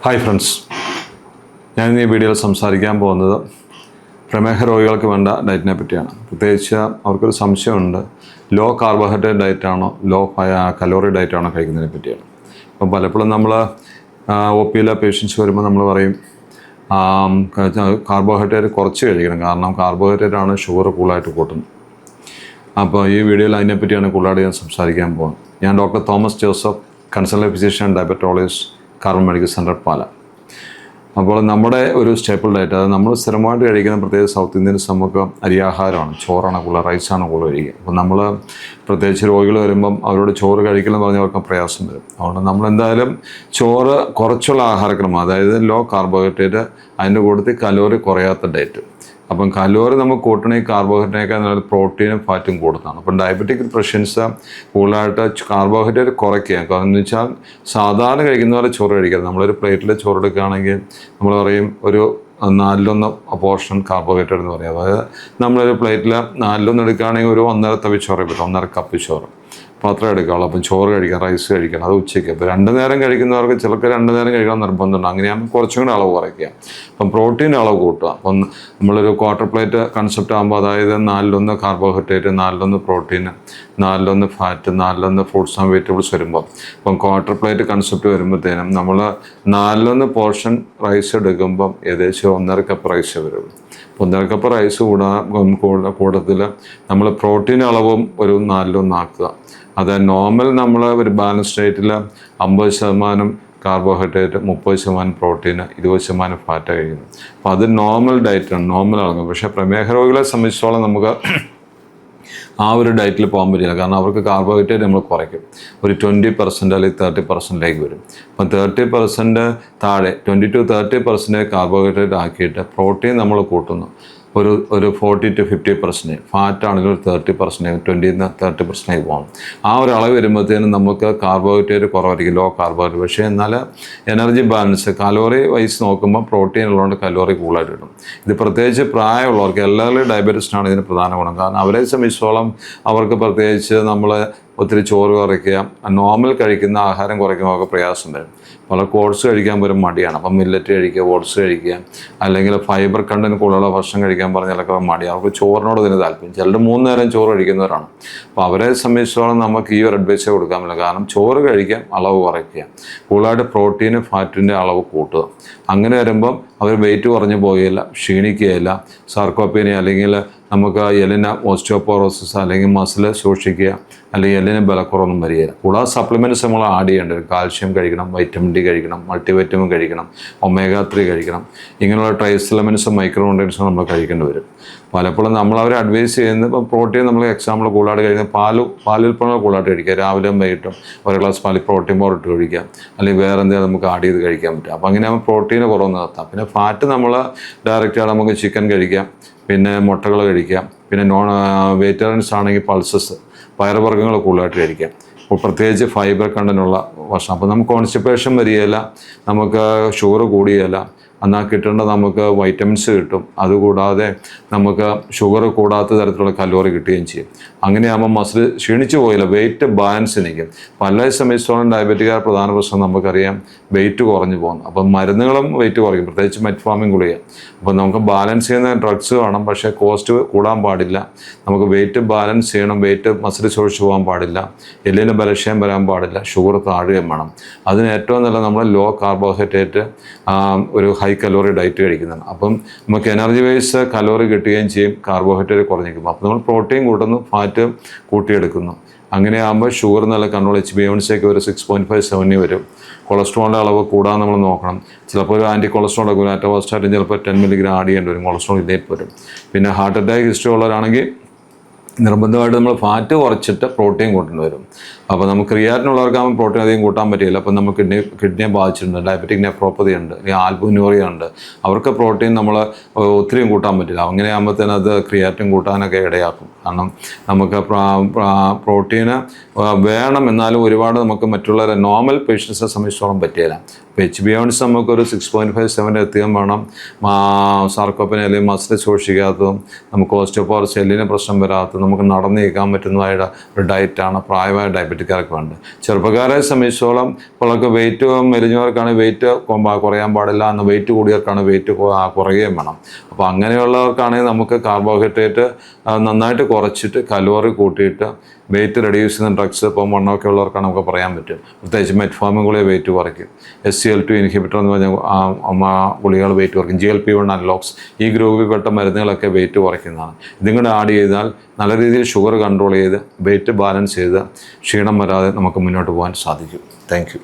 Hi friends, ഞാൻ ഈ വീഡിയോയിൽ സംസാരിക്കാൻ പോകുന്നത് പ്രമേഹ രോഗികൾക്ക് വേണ്ട ഡയറ്റിനെ പറ്റിയാണ്. പ്രത്യേകിച്ച് അവർക്കൊരു സംശയമുണ്ട്, ലോ കാർബോഹൈഡ്രേറ്റ് ഡയറ്റാണോ ലോ കലോറി ഡയറ്റാണോ കഴിക്കുന്നതിനെ പറ്റിയാണ്. അപ്പം പലപ്പോഴും നമ്മൾ OPയിലെ പേഷ്യൻസ് വരുമ്പോൾ നമ്മൾ പറയും കാർബോഹൈഡ്രേറ്റ് കുറച്ച് കഴിക്കണം, കാരണം കാർബോഹൈഡ്രേറ്റ് ആണ് ഷുഗർ കൂടുതലായിട്ട് കൂട്ടുന്നത്. അപ്പോൾ ഈ വീഡിയോയിൽ അതിനെപ്പറ്റിയാണ് കൂടുതലായിട്ട് ഞാൻ സംസാരിക്കാൻ പോകുന്നത്. ഞാൻ doctor Thomas Joseph, consultant physician, diabetologist, Carmel medical centre, Pala. അപ്പോൾ നമ്മുടെ ഒരു സ്റ്റേപ്പിൾ ഡയറ്റ്, അത് നമ്മൾ സ്ഥിരമായിട്ട് കഴിക്കുന്ന പ്രത്യേകിച്ച് സൗത്ത് ഇന്ത്യൻസ് നമുക്ക് അരിയാഹാരമാണ്, ചോറാണ് കൂടുതൽ, റൈസാണ് കൂടുതൽ കഴിക്കുക. അപ്പോൾ നമ്മൾ പ്രത്യേകിച്ച് രോഗികൾ വരുമ്പം അവരോട് ചോറ് കഴിക്കണമെന്ന് പറഞ്ഞവർക്ക് പ്രയാസം വരും. അതുകൊണ്ട് നമ്മളെന്തായാലും ചോറ് കുറച്ചുള്ള ആഹാരക്രമം, അതായത് ലോ കാർബോഹൈഡ്രേറ്റ്, അതിൻ്റെ കൂട്ടത്തിൽ കലോറി കുറയാത്ത ഡയറ്റ്. അപ്പം കലോറി നമുക്ക് കൂട്ടണമെങ്കിൽ കാർബോഹൈഡ്രേറ്റിനേക്കാൾ നല്ല പ്രോട്ടീനും ഫാറ്റും കൂടുതലാണ്. അപ്പം ഡയബറ്റിക് പേഷ്യൻസ് കൂടുതലായിട്ട് കാർബോഹൈഡ്രേറ്റ് കുറയ്ക്കുക. കാരണം എന്ന് വെച്ചാൽ സാധാരണ കഴിക്കുന്ന പോലെ ചോറ് കഴിക്കരുത്. നമ്മളൊരു പ്ലേറ്റിൽ ചോറ് എടുക്കുകയാണെങ്കിൽ നമ്മൾ പറയും ഒരു 4:1 പോർഷൻ കാർബോഹൈഡ്രേറ്റ് എന്ന് പറയും. അതായത് നമ്മളൊരു പ്ലേറ്റിൽ 4:1 എടുക്കുകയാണെങ്കിൽ ഒരു 1.5 തവി ചോറ് പറ്റും, 1.5 കപ്പ് ചോറ് പാത്രം എടുക്കാവുള്ളൂ. അപ്പം ചോറ് കഴിക്കാം, റൈസ് കഴിക്കണം, അത് ഉച്ചയ്ക്ക്. അപ്പോൾ 2 നേരം കഴിക്കുന്നവർക്ക് ചിലർക്ക് 2 നേരം കഴിക്കാൻ നിർബന്ധമുണ്ട്. അങ്ങനെയാകുമ്പോൾ കുറച്ചും കൂടി അളവ് കുറയ്ക്കുക. അപ്പം പ്രോട്ടീൻ്റെ അളവ് കൂട്ടുക. അപ്പം നമ്മളൊരു ക്വാർട്ടർ പ്ലേറ്റ് കൺസെപ്റ്റ് ആകുമ്പോൾ, അതായത് 4:1 carbohydrate, 4:1 protein, 4:1 fat, 4:1 fruits and vegetables വരുമ്പോൾ, ഇപ്പം ക്വാർട്ടർ പ്ലേറ്റ് കൺസെപ്റ്റ് വരുമ്പോഴത്തേനും നമ്മൾ 4:1 പോർഷൻ റൈസ് എടുക്കുമ്പം ഏകദേശം 1.5 കപ്പ് റൈസ് വരുള്ളൂ. 1.5 കപ്പ് റൈസ് കൂട്ടത്തിൽ നമ്മൾ പ്രോട്ടീൻ അളവും ഒരു 4:1 ആക്കുക. അത് നോർമൽ നമ്മൾ ഒരു ബാലൻസ് ഡയറ്റിൽ 50% കാർബോഹൈഡ്രേറ്റ്, 30% പ്രോട്ടീൻ, 20% ഫാറ്റ് കഴിക്കുന്നു. അപ്പോൾ അത് നോർമൽ ഡയറ്റാണ്, നോർമൽ അളവ്. പക്ഷേ പ്രമേഹ രോഗികളെ സംബന്ധിച്ചിടത്തോളം നമുക്ക് ആ ഒരു ഡയറ്റിൽ പോകാൻ പറ്റില്ല. കാരണം അവർക്ക് കാർബോഹൈഡ്രേറ്റ് നമ്മൾ കുറയ്ക്കും, ഒരു 20% അല്ലെങ്കിൽ 30% വരും. അപ്പം 30% താഴെ 20 to 30% കാർബോഹൈഡ്രേറ്റ് ആക്കിയിട്ട് പ്രോട്ടീൻ നമ്മൾ കൂട്ടുന്നു ഒരു 40 to 50%. ഫാറ്റാണെങ്കിൽ ഒരു 30%, 20-30% പോകണം. ആ ഒരു അളവ് വരുമ്പോഴത്തേനും നമുക്ക് കാർബോഹൈഡ്രേറ്റ് കുറവായിരിക്കും, ലോ കാർബോഹൈഡ്രേറ്റ്. പക്ഷേ എന്നാൽ എനർജി ബാലൻസ് കലോറി വൈസ് നോക്കുമ്പോൾ പ്രോട്ടീൻ ഉള്ളതുകൊണ്ട് കലോറി കൂടുതലായിട്ട് കിട്ടും. ഇത് പ്രത്യേകിച്ച് പ്രായമുള്ളവർക്ക്, എല്ലാവരും ഡയബറ്റീസിനാണ് ഇതിന് പ്രധാന ഗുണം. കാരണം അവരെ സംബന്ധിച്ചോളം അവർക്ക് പ്രത്യേകിച്ച് നമ്മൾ ഒത്തിരി ചോറ് കുറയ്ക്കുക, നോർമൽ കഴിക്കുന്ന ആഹാരം കുറയ്ക്കുമ്പോൾ അവർക്ക് പ്രയാസം വരും. പലർക്കും ഓട്സ് കഴിക്കാൻ പോലും മടിയാണ്. അപ്പം മില്ലറ്റ് കഴിക്കുക, ഓട്സ് കഴിക്കുക, അല്ലെങ്കിൽ ഫൈബർ കണ്ടന്റ് കൂടുതലുള്ള ഭക്ഷണം കഴിക്കാൻ പറഞ്ഞാലൊക്കെ മടിയാണ്. അവർക്ക് ചോറിനോട് ഇതിന് താല്പര്യം. ചിലർ 3 നേരം ചോറ് കഴിക്കുന്നവരാണ്. അപ്പോൾ അവരെ സംബന്ധിച്ചിടത്തോളം നമുക്ക് ഈ ഒരു അഡ്വൈസേ കൊടുക്കാൻ പറ്റില്ല. കാരണം ചോറ് കഴിക്കാൻ അളവ് കുറയ്ക്കുക, കൂടുതലായിട്ട് പ്രോട്ടീനും ഫാറ്റിൻ്റെ അളവ് കൂട്ടുക. അങ്ങനെ വരുമ്പം അവർ വെയിറ്റ് കുറഞ്ഞു പോവുകയില്ല, ക്ഷീണിക്കുകയില്ല, സാർക്കോപ്പീനിയ അല്ലെങ്കിൽ നമുക്ക് എല്ലിന് ഓസ്റ്റിയോപോറോസിസ് അല്ലെങ്കിൽ മസിൽ സൂക്ഷിക്കുക, അല്ലെങ്കിൽ എല്ലിന് ബലക്കുറവൊന്നും വരികയില്ല. കൂടാതെ സപ്ലിമെൻറ്റ്സ് നമ്മൾ ആഡ് ചെയ്യേണ്ടത്, കാൽഷ്യം കഴിക്കണം, വൈറ്റമിൻ ഡി കഴിക്കണം, മൾട്ടിവൈറ്റമിൻ കഴിക്കണം, ഒമേഗ 3 കഴിക്കണം. ഇങ്ങനെയുള്ള ട്രേസ് എലമെൻറ്റ്സും മൈക്രോ ന്യൂട്രിയൻസും നമ്മൾ കഴിക്കേണ്ടി വരും. പലപ്പോഴും നമ്മൾ അവരെ അഡ്വൈസ് ചെയ്യുന്നത്, ഇപ്പോൾ പ്രോട്ടീൻ നമ്മൾ എക്സാമ്പിൾ കൂടുതലായിട്ട് കഴിക്കുന്നത് പാലുൽപ്പന്നങ്ങൾ കൂടുതലായിട്ട് കഴിക്കുക. രാവിലെയും വൈകിട്ടും 1 ഗ്ലാസ് പാലിൽ പ്രോട്ടീൻ പൗഡർ ഇട്ട് കഴിക്കുക, അല്ലെങ്കിൽ വേറെ എന്തെങ്കിലും നമുക്ക് ആഡ് ചെയ്ത് കഴിക്കാൻ പറ്റും. അപ്പോൾ അങ്ങനെ ആകുമ്പോൾ പ്രോട്ടീന് കുറവ് നിർത്താം. പിന്നെ ഫാറ്റ് നമ്മൾ ഡയറക്റ്റായിട്ട് നമുക്ക് ചിക്കൻ കഴിക്കാം, പിന്നെ മുട്ടകൾ കഴിക്കാം, പിന്നെ വെജിറ്റേറിയൻസ് ആണെങ്കിൽ പൾസസ്, പയറുവർഗ്ഗങ്ങൾ കൂടുതലായിട്ട് കഴിക്കാം. അപ്പോൾ പ്രത്യേകിച്ച് ഫൈബർ കണ്ടന്റുള്ള ഭക്ഷണം. അപ്പോൾ നമുക്ക് കോൺസ്റ്റിപ്പേഷൻ വരികയില്ല, നമുക്ക് ഷുഗർ കൂടിയല്ല, എന്നാൽ കിട്ടേണ്ട നമുക്ക് വൈറ്റമിൻസ് കിട്ടും. അതുകൂടാതെ നമുക്ക് ഷുഗർ കൂടാത്ത തരത്തിലുള്ള കലോറി കിട്ടുകയും ചെയ്യും. അങ്ങനെയാകുമ്പോൾ മസിൽ ക്ഷീണിച്ചു പോയില്ല, വെയിറ്റ് ബാലൻസ് നിൽക്കും. പല സംബന്ധിച്ചോളം ഡയബറ്റിക്കാർ പ്രധാന പ്രശ്നം നമുക്കറിയാം, വെയിറ്റ് കുറഞ്ഞു പോകുന്നു. അപ്പം മരുന്നുകളും വെയിറ്റ് കുറയ്ക്കും, പ്രത്യേകിച്ച് മെറ്റ്ഫോർമിൻ ഗുളിക. അപ്പോൾ നമുക്ക് ബാലൻസ് ചെയ്യുന്ന ഡ്രഗ്സ് വേണം, പക്ഷേ കോസ്റ്റ് കൂടാൻ പാടില്ല. നമുക്ക് വെയിറ്റ് ബാലൻസ് ചെയ്യണം, വെയിറ്റ് മസിൽ സൂക്ഷിച്ചു പോകാൻ പാടില്ല, എല്ലിന് ബലക്ഷയം വരാൻ പാടില്ല, ഷുഗർ താഴുകയും വേണം. അതിന് ഏറ്റവും നല്ല നമ്മൾ ലോ കാർബോഹൈഡ്രേറ്റ് ഒരു ഹൈ കലോറി ഡയറ്റ് കഴിക്കുന്നതാണ്. അപ്പം നമുക്ക് എനർജി വൈസ് കലോറി കിട്ടുകയും ചെയ്യും, കാർബോഹൈഡ്രേറ്റ് കുറഞ്ഞിരിക്കും. അപ്പോൾ നമ്മൾ പ്രോട്ടീൻ കൂട്ടുന്നു, ഫാറ്റ് കൂട്ടിയെടുക്കുന്നു. അങ്ങനെ ആകുമ്പോൾ ഷുഗർ നല്ല കൺട്രോൾ, HbA1c ഒരു 6.57 വരും. കൊളസ്ട്രോളിൻ്റെ അളവ് കൂടാൻ നമ്മൾ നോക്കണം. ചിലപ്പോൾ ഒരു ആൻറ്റി കൊളസ്ട്രോൾ ഒക്കെ, അറ്റോവാസ്റ്റാറ്റിൻ ചിലപ്പോൾ 10 mg ആഡ് ചെയ്യേണ്ടി വരും, കൊളസ്ട്രോൾ ഇല്ലേറ്റ് വരും. പിന്നെ ഹാർട്ട് അറ്റാക്ക് ഹിസ്റ്ററി ഉള്ളവരാണെങ്കിൽ നിർബന്ധമായിട്ട് നമ്മൾ ഫാറ്റ് കുറച്ചിട്ട് പ്രോട്ടീൻ കൂട്ടേണ്ടി വരും. അപ്പോൾ നമുക്ക് ക്രിയാറ്റിനുള്ളവർക്കാകുമ്പോൾ പ്രോട്ടീൻ അധികം കൂട്ടാൻ പറ്റില്ല. അപ്പം നമുക്ക് കിഡ്നിയെ ബാധിച്ചിട്ടുണ്ട്, ഡയബറ്റിക് നെഫ്രോപ്പതി ഉണ്ട്, അല്ലെങ്കിൽ ആൽബുമിനൂറിയ ഉണ്ട്. അവർക്ക് പ്രോട്ടീൻ നമ്മൾ ഒത്തിരിയും കൂട്ടാൻ പറ്റില്ല. അങ്ങനെ ആകുമ്പോഴത്തേനും അത് ക്രിയാറ്റിൻ കൂട്ടാനൊക്കെ ഇടയാക്കും. കാരണം നമുക്ക് പ്രോട്ടീന് വേണം, എന്നാലും ഒരുപാട് നമുക്ക് മറ്റുള്ള നോർമൽ പേഷ്യൻസിനെ സംബന്ധിച്ചോളം പറ്റിയില്ല. ഇപ്പോൾ HbA1c നമുക്കൊരു 6.57 എത്തിയാൻ വേണം. സാർക്കോപ്പനെ അല്ലെങ്കിൽ മസിൽ സൂക്ഷിക്കാത്തതും നമുക്ക് ഓസ്റ്റിയോപോറോസ് സെല്ലിന് പ്രശ്നം വരാത്തതും നമുക്ക് നടന്നു നീക്കാൻ പറ്റുന്നതായ ഒരു ഡയറ്റാണ് പ്രായമായ ഡയബറ്റിക്കാർക്ക് വേണ്ടത്. ചെറുപ്പക്കാരെ സംബന്ധിച്ചോളം ഇപ്പോൾ വെയിറ്റ് മെലിഞ്ഞവർക്കാണ് വെയിറ്റ് കുറയാൻ പാടില്ല, എന്ന് വെയിറ്റ് കൂടിയവർക്കാണ് വെയിറ്റ് കുറയുകയും വേണം. അപ്പോൾ അങ്ങനെയുള്ളവർക്കാണെങ്കിൽ നമുക്ക് കാർബോഹൈഡ്രേറ്റ് നന്നായിട്ട് കുറച്ചിട്ട് കലോറി കൂട്ടിയിട്ട് വെയിറ്റ് റെഡ്യൂസ് ചെയ്യുന്ന ഡ്രഗ്സ് ഇപ്പം വണ്ണമൊക്കെ ഉള്ളവർക്കാണ് നമുക്ക് പറയാൻ പറ്റും. പ്രത്യേകിച്ച് മെറ്റ്ഫോമിൻ ഗുളിക വെയിറ്റ് കുറയ്ക്കും. SGLT ഇൻഹിബിറ്റർ എന്ന് പറഞ്ഞാൽ ഗുളികൾ വെയിറ്റ് കുറയ്ക്കും. GLP-1 അനലോഗ്സ് ഈ ഗ്രൂപ്പിൽപ്പെട്ട മരുന്നുകളൊക്കെ വെയിറ്റ് കുറയ്ക്കുന്നതാണ്. ഇതും കൂടെ ആഡ് ചെയ്താൽ നല്ല രീതിയിൽ ഷുഗർ കൺട്രോൾ ചെയ്ത് വെയിറ്റ് ബാലൻസ് ചെയ്ത് ക്ഷീണം വരാതെ നമുക്ക് മുന്നോട്ട് പോകാൻ സാധിക്കും. Thank you.